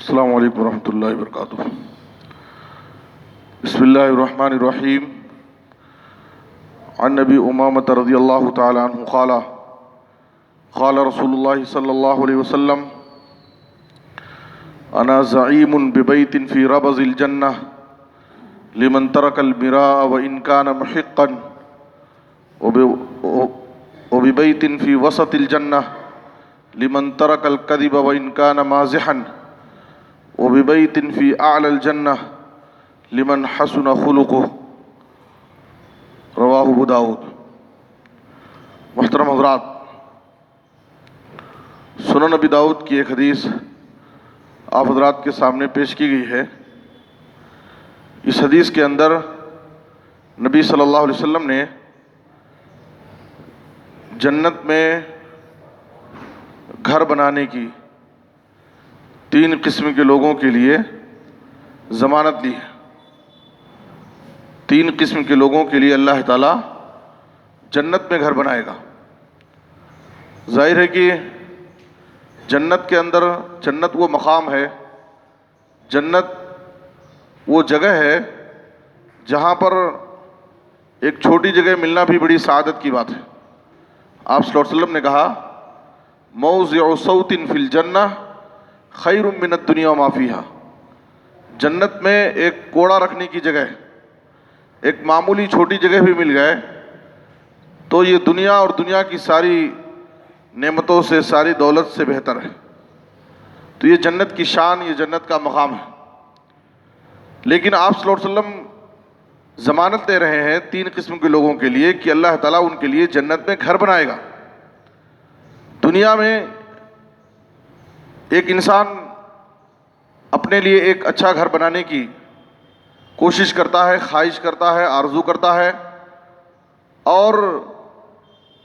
السلام علیکم ورحمۃ اللہ وبرکاتہ۔ بسم اللہ الرحمن الرحیم۔ عن نبی امامۃ رضی اللہ تعالی عنہ قال قال رسول اللہ صلی اللہ علیہ وسلم انا زعیم ببیت فی ربض الجنہ لمن ترک المراء وان کان محقا وببیت فی وسط الجنہ لمن ترک الکذب وان کان مازحا وببیت فی اعلی الجنہ لمن حسن خلقہ، رواہ ابو داؤد۔ محترم حضرات، سنن ابی داؤد کی ایک حدیث آپ حضرات کے سامنے پیش کی گئی ہے۔ اس حدیث کے اندر نبی صلی اللہ علیہ وسلم نے جنت میں گھر بنانے کی 3 قسم کے لوگوں کے لیے ضمانت لی ہے۔ 3 قسم کے لوگوں کے لیے اللہ تعالیٰ جنت میں گھر بنائے گا۔ ظاہر ہے کہ جنت کے اندر، جنت وہ مقام ہے، جنت وہ جگہ ہے جہاں پر ایک چھوٹی جگہ ملنا بھی بڑی سعادت کی بات ہے۔ آپ صلی اللہ علیہ وسلم نے کہا موضع صوت فی الجنہ خیر من الدنیا وما فیہا۔ جنت میں ایک کوڑا رکھنے کی جگہ ہے، ایک معمولی چھوٹی جگہ بھی مل گئے تو یہ دنیا اور دنیا کی ساری نعمتوں سے، ساری دولت سے بہتر ہے۔ تو یہ جنت کی شان، یہ جنت کا مقام ہے۔ لیکن آپ صلی اللہ علیہ وسلم ضمانت دے رہے ہیں 3 قسم کے لوگوں کے لیے کہ اللہ تعالیٰ ان کے لیے جنت میں گھر بنائے گا۔ دنیا میں ایک انسان اپنے لیے ایک اچھا گھر بنانے کی کوشش کرتا ہے، خواہش کرتا ہے، آرزو کرتا ہے، اور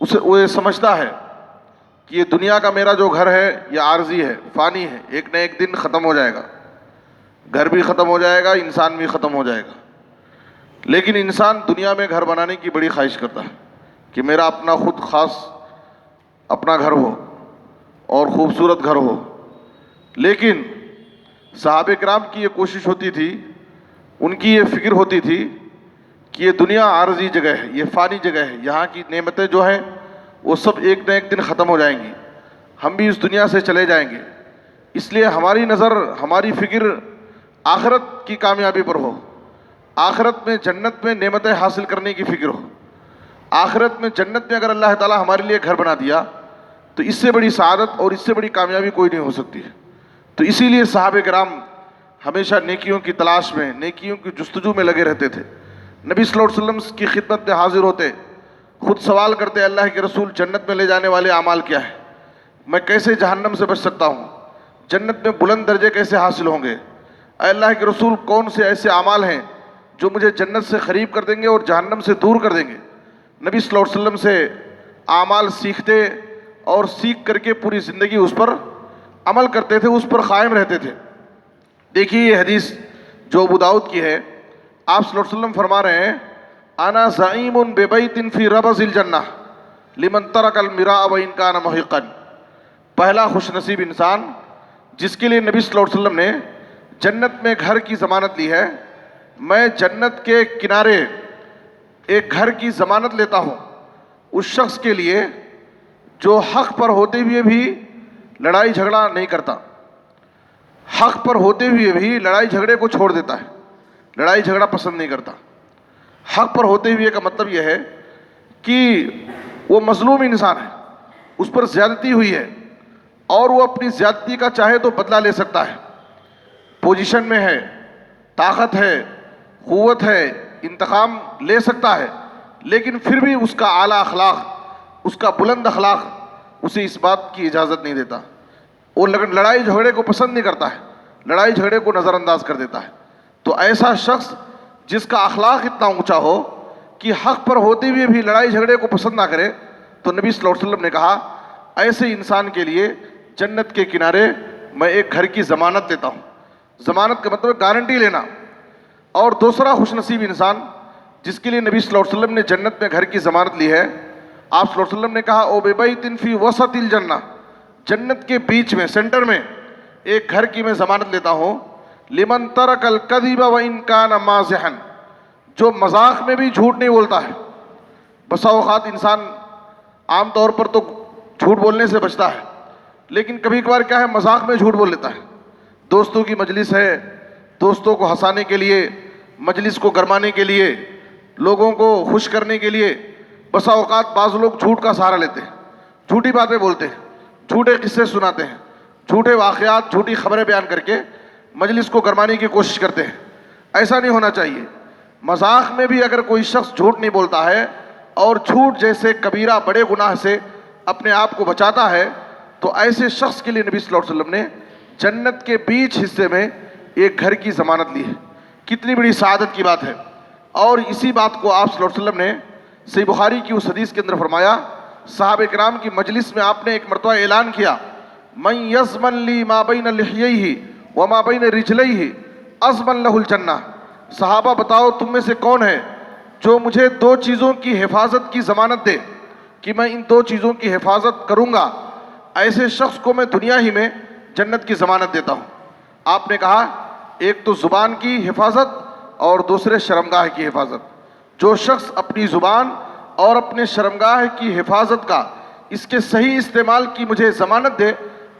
وہ یہ سمجھتا ہے کہ یہ دنیا کا میرا جو گھر ہے یہ عارضی ہے، فانی ہے، ایک نہ ایک دن ختم ہو جائے گا، گھر بھی ختم ہو جائے گا، انسان بھی ختم ہو جائے گا۔ لیکن انسان دنیا میں گھر بنانے کی بڑی خواہش کرتا ہے کہ میرا اپنا خود خاص اپنا گھر ہو اور خوبصورت گھر ہو۔ لیکن صحابہ کرام کی یہ کوشش ہوتی تھی، ان کی یہ فکر ہوتی تھی کہ یہ دنیا عارضی جگہ ہے، یہ فانی جگہ ہے، یہاں کی نعمتیں جو ہیں وہ سب ایک نہ ایک دن ختم ہو جائیں گی، ہم بھی اس دنیا سے چلے جائیں گے۔ اس لیے ہماری نظر، ہماری فکر آخرت کی کامیابی پر ہو، آخرت میں جنت میں نعمتیں حاصل کرنے کی فکر ہو۔ آخرت میں جنت میں اگر اللہ تعالیٰ ہمارے لیے گھر بنا دیا تو اس سے بڑی سعادت اور اس سے بڑی کامیابی کوئی نہیں ہو سکتی ہے۔ تو اسی لیے صحابہ کرام ہمیشہ نیکیوں کی تلاش میں، نیکیوں کی جستجو میں لگے رہتے تھے۔ نبی صلی اللہ علیہ وسلم کی خدمت میں حاضر ہوتے، خود سوال کرتے اللہ کے رسول جنت میں لے جانے والے اعمال کیا ہے؟ میں کیسے جہنم سے بچ سکتا ہوں؟ جنت میں بلند درجے کیسے حاصل ہوں گے؟ اے اللہ کے رسول کون سے ایسے اعمال ہیں جو مجھے جنت سے قریب کر دیں گے اور جہنم سے دور کر دیں گے؟ نبی صلی اللہ علیہ وسلم سے اعمال سیکھتے اور سیکھ کر کے پوری زندگی اس پر عمل کرتے تھے، اس پر قائم رہتے تھے۔ دیکھیے یہ حدیث جو ابو داؤد کی ہے، آپ صلی اللہ علیہ وسلم فرما رہے ہیں انا زعیم ببیت فی ربض الجنہ لمن ترک المراء وان کان محقا۔ پہلا خوش نصیب انسان جس کے لیے نبی صلی اللہ علیہ وسلم نے جنت میں گھر کی ضمانت لی ہے۔ میں جنت کے کنارے ایک گھر کی ضمانت لیتا ہوں اس شخص کے لیے جو حق پر ہوتے ہوئے بھی لڑائی جھگڑا نہیں کرتا، حق پر ہوتے ہوئے بھی لڑائی جھگڑے کو چھوڑ دیتا ہے، لڑائی جھگڑا پسند نہیں کرتا۔ حق پر ہوتے ہوئے کا مطلب یہ ہے کہ وہ مظلوم انسان ہے، اس پر زیادتی ہوئی ہے اور وہ اپنی زیادتی کا چاہے تو بدلہ لے سکتا ہے، پوزیشن میں ہے، طاقت ہے، قوت ہے، انتقام لے سکتا ہے، لیکن پھر بھی اس کا اعلیٰ اخلاق، اس کا بلند اخلاق اسے اس بات کی اجازت نہیں دیتا۔ وہ لڑائی جھگڑے کو پسند نہیں کرتا ہے، لڑائی جھگڑے کو نظر انداز کر دیتا ہے۔ تو ایسا شخص جس کا اخلاق اتنا اونچا ہو کہ حق پر ہوتے ہوئے بھی لڑائی جھگڑے کو پسند نہ کرے، تو نبی صلی اللہ علیہ وسلم نے کہا ایسے انسان کے لیے جنت کے کنارے میں ایک گھر کی ضمانت دیتا ہوں۔ ضمانت کا مطلب گارنٹی لینا۔ اور دوسرا خوش نصیب انسان جس کے لیے نبی صلی اللہ علیہ وسلم نے جنت میں گھر کی ضمانت لی ہے، آپ صلی اللہ علیہ وسلم نے کہا او ببیت فی وسط الجنہ، جنت کے بیچ میں، سینٹر میں ایک گھر کی میں ضمانت لیتا ہوں، لمن ترک الکذب وان کان مازحا، جو مذاق میں بھی جھوٹ نہیں بولتا ہے۔ بسا اوقات انسان عام طور پر تو جھوٹ بولنے سے بچتا ہے، لیکن کبھی کبھار کیا ہے، مذاق میں جھوٹ بول لیتا ہے۔ دوستوں کی مجلس ہے، دوستوں کو ہنسانے کے لیے، مجلس کو گرمانے کے لیے، لوگوں کو خوش کرنے کے لیے بسا اوقات بعض لوگ جھوٹ کا سہارا لیتے ہیں، جھوٹی باتیں بولتے ہیں، جھوٹے قصے سناتے ہیں، جھوٹے واقعات، جھوٹی خبریں بیان کر کے مجلس کو گرمانے کی کوشش کرتے ہیں۔ ایسا نہیں ہونا چاہیے۔ مذاق میں بھی اگر کوئی شخص جھوٹ نہیں بولتا ہے اور جھوٹ جیسے کبیرہ بڑے گناہ سے اپنے آپ کو بچاتا ہے، تو ایسے شخص کے لیے نبی صلی اللہ علیہ وسلم نے جنت کے بیچ حصے میں ایک گھر کی ضمانت لی ہے۔ کتنی بڑی سعادت کی بات ہے۔ اور اسی بات کو آپ صلی اللہ علیہ وسلم نے صحیح بخاری کی اس حدیث کے اندر فرمایا، صحابہ کرام کی مجلس میں آپ نے ایک مرتبہ اعلان کیا، من یضمن لی ما بین لحییہ وما بین رجلیہ اضمن لہ الجنہ۔ صحابہ بتاؤ تم میں سے کون ہے جو مجھے دو چیزوں کی حفاظت کی ضمانت دے کہ میں ان دو چیزوں کی حفاظت کروں گا، ایسے شخص کو میں دنیا ہی میں جنت کی ضمانت دیتا ہوں۔ آپ نے کہا ایک تو زبان کی حفاظت اور دوسرے شرمگاہ کی حفاظت۔ جو شخص اپنی زبان اور اپنے شرمگاہ کی حفاظت کا، اس کے صحیح استعمال کی مجھے ضمانت دے،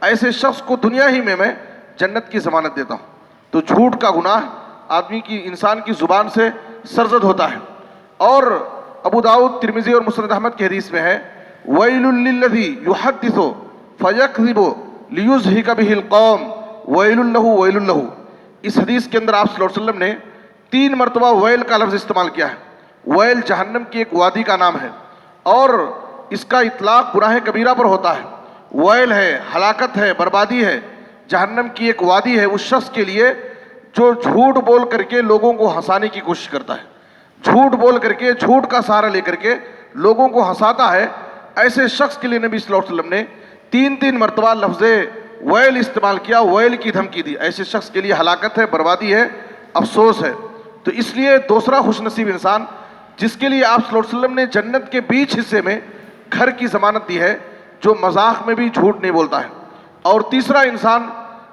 ایسے شخص کو دنیا ہی میں جنت کی ضمانت دیتا ہوں۔ تو جھوٹ کا گناہ آدمی کی، انسان کی زبان سے سرزد ہوتا ہے۔ اور ابو داؤد، ترمذی اور مسند احمد کی حدیث میں ہے، ویل للذی یحدث فیکذب لیضحک بہ القوم ویل لہ ویل لہ۔ اس حدیث کے اندر آپ صلی اللہ علیہ وسلم نے 3 مرتبہ ویل کا لفظ استعمال کیا ہے۔ ویل جہنم کی ایک وادی کا نام ہے اور اس کا اطلاق گناہ کبیرہ پر ہوتا ہے۔ ویل ہے، ہلاکت ہے، بربادی ہے، جہنم کی ایک وادی ہے اس شخص کے لیے جو جھوٹ بول کر کے لوگوں کو ہنسانے کی کوشش کرتا ہے، جھوٹ بول کر کے، جھوٹ کا سہارا لے کر کے لوگوں کو ہنساتا ہے۔ ایسے شخص کے لیے نبی صلی اللہ علیہ وسلم نے 3 مرتبہ لفظ ویل استعمال کیا، ویل کی دھمکی دی۔ ایسے شخص کے لیے ہلاکت ہے، بربادی ہے، افسوس ہے۔ تو اس لیے دوسرا خوش نصیب انسان جس کے لیے آپ صلی اللہ علیہ وسلم نے جنت کے بیچ حصے میں گھر کی ضمانت دی ہے، جو مذاق میں بھی جھوٹ نہیں بولتا ہے۔ اور تیسرا انسان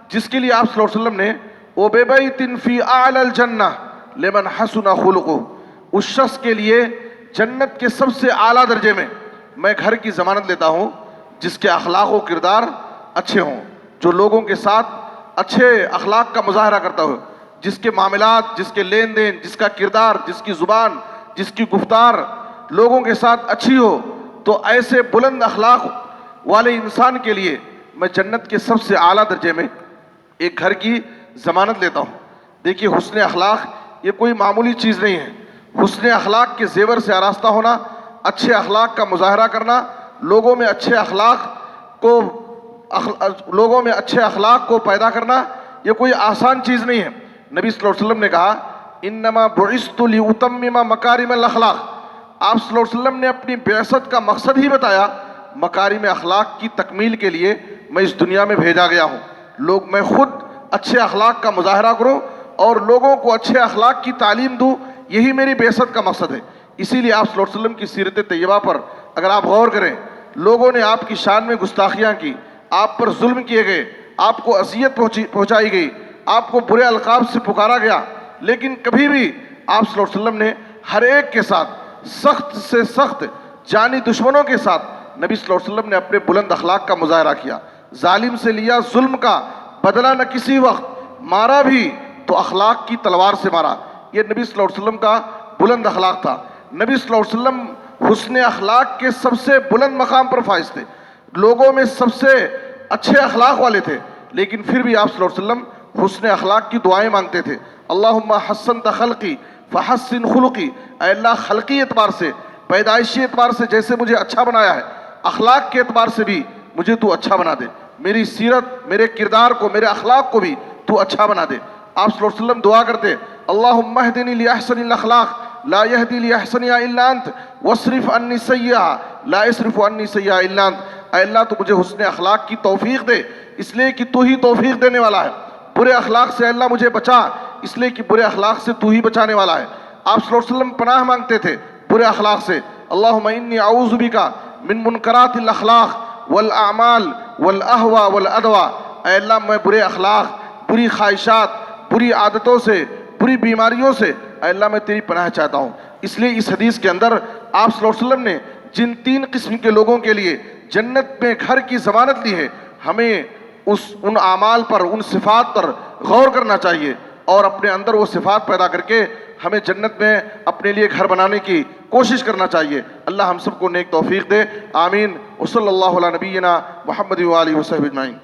جس کے لیے آپ صلی اللہ علیہ وسلم نے وَبِبَيْتٍ فِي أَعْلَى الْجَنَّةِ لِمَنْ حَسُنَ خُلُقُهُ، اس شخص کے لیے جنت کے سب سے اعلیٰ درجے میں گھر کی ضمانت لیتا ہوں جس کے اخلاق و کردار اچھے ہوں، جو لوگوں کے ساتھ اچھے اخلاق کا مظاہرہ کرتا ہو، جس کے معاملات، جس کے لین دین، جس کا کردار، جس کی زبان، جس کی گفتار لوگوں کے ساتھ اچھی ہو۔ تو ایسے بلند اخلاق والے انسان کے لیے میں جنت کے سب سے اعلیٰ درجے میں ایک گھر کی ضمانت لیتا ہوں۔ دیکھیے حسن اخلاق یہ کوئی معمولی چیز نہیں ہے۔ حسن اخلاق کے زیور سے آراستہ ہونا، اچھے اخلاق کا مظاہرہ کرنا، لوگوں میں اچھے اخلاق کو پیدا کرنا، یہ کوئی آسان چیز نہیں ہے۔ نبی صلی اللہ علیہ وسلم نے کہا انما بعثت لأتمم مکارم الاخلاق۔ آپ صلی اللہ علیہ وسلم نے اپنی بعثت کا مقصد ہی بتایا، مکارم اخلاق کی تکمیل کے لیے میں اس دنیا میں بھیجا گیا ہوں۔ میں خود اچھے اخلاق کا مظاہرہ کروں اور لوگوں کو اچھے اخلاق کی تعلیم دوں، یہی میری بعثت کا مقصد ہے۔ اسی لیے آپ صلی اللہ علیہ وسلم کی سیرت طیبہ پر اگر آپ غور کریں، لوگوں نے آپ کی شان میں گستاخیاں کی، آپ پر ظلم کیے گئے، آپ کو اذیت پہنچائی گئی، آپ کو برے القاب سے پکارا گیا، لیکن کبھی بھی آپ صلی اللہ علیہ وسلم نے ہر ایک کے ساتھ، سخت سے سخت جانی دشمنوں کے ساتھ نبی صلی اللہ علیہ وسلم نے اپنے بلند اخلاق کا مظاہرہ کیا۔ ظالم سے لیا ظلم کا بدلہ نہ کسی وقت، مارا بھی تو اخلاق کی تلوار سے مارا۔ یہ نبی صلی اللہ علیہ وسلم کا بلند اخلاق تھا۔ نبی صلی اللہ علیہ وسلم حسن اخلاق کے سب سے بلند مقام پر فائز تھے، لوگوں میں سب سے اچھے اخلاق والے تھے، لیکن پھر بھی آپ صلی اللہ علیہ وسلم حسن اخلاق کی دعائیں مانگتے تھے۔ اللہم حسنت خلقی فحسن خلقی، اے اللہ خلقی اعتبار سے، پیدائشی اعتبار سے جیسے مجھے اچھا بنایا ہے، اخلاق کے اعتبار سے بھی مجھے تو اچھا بنا دے، میری سیرت، میرے کردار کو، میرے اخلاق کو بھی تو اچھا بنا دے۔ آپ صلی اللہ علیہ وسلم دعا کرتے اللہم اہدنی لاحسن الاخلاق لا یہدی لاحسنہا الا انت واصرف عنی سیئہا لا یصرف عنی سیئہا الا انت۔ اے اللہ تو مجھے حسن اخلاق کی توفیق دے، اس لیے کہ تو ہی توفیق دینے والا ہے۔ برے اخلاق سے اللہ مجھے بچا، اس لیے کہ برے اخلاق سے تو ہی بچانے والا ہے۔ آپ صلی اللہ علیہ وسلم پناہ مانگتے تھے برے اخلاق سے، اللہم انی اعوذ بک من منکرات الاخلاق والاعمال والاہوا والادوا۔ اے اللہ میں برے اخلاق، بری خواہشات، بری عادتوں سے، بری بیماریوں سے اے اللہ میں تیری پناہ چاہتا ہوں۔ اس لیے اس حدیث کے اندر آپ صلی اللہ علیہ وسلم نے جن 3 قسم کے لوگوں کے لیے جنت میں گھر کی ضمانت لی ہے، ہمیں ان اعمال پر، ان صفات پر غور کرنا چاہیے اور اپنے اندر وہ صفات پیدا کر کے ہمیں جنت میں اپنے لیے گھر بنانے کی کوشش کرنا چاہیے۔ اللہ ہم سب کو نیک توفیق دے، آمین۔ وصلی اللہ علی نبینا محمد و آلہ وصحبہ اجمعین۔